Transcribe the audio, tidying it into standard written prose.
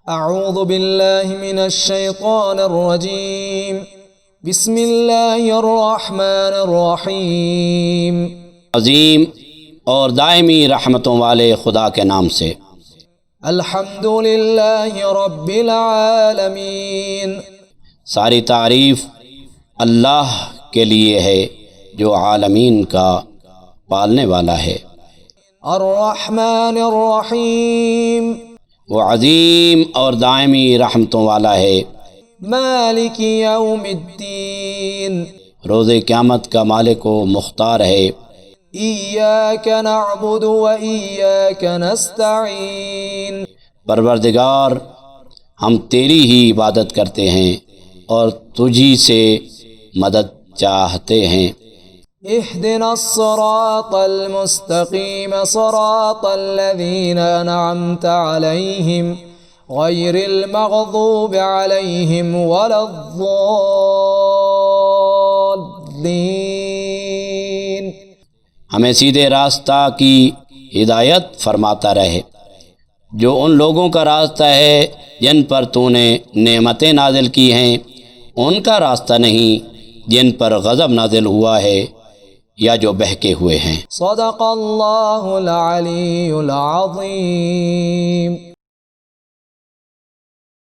اعوذ باللہ من الشیطان الرجیم بسم اللہ الرحمن الرحیم عظیم اور دائمی رحمتوں والے خدا کے نام سے۔ الحمد للہ رب العالمین، ساری تعریف اللہ کے لیے ہے جو عالمین کا پالنے والا ہے۔ الرحمن الرحیم، وہ عظیم اور دائمی رحمتوں والا ہے۔ مالک یوم الدین، روز قیامت کا مالک و مختار ہے۔ ایاک نعبد و ایاک نستعین، پروردگار ہم تیری ہی عبادت کرتے ہیں اور تجھی سے مدد چاہتے ہیں۔ اہدنا الصراط المستقیم صراط الذین انعمت علیہم غیر المغضوب علیہم ولا الضالین، ہمیں سیدھے راستہ کی ہدایت فرماتا رہے، جو ان لوگوں کا راستہ ہے جن پر تو نے نعمتیں نازل کی ہیں، ان کا راستہ نہیں جن پر غضب نازل ہوا ہے یا جو بہکے ہوئے ہیں۔ صدق اللہ العلی العظیم۔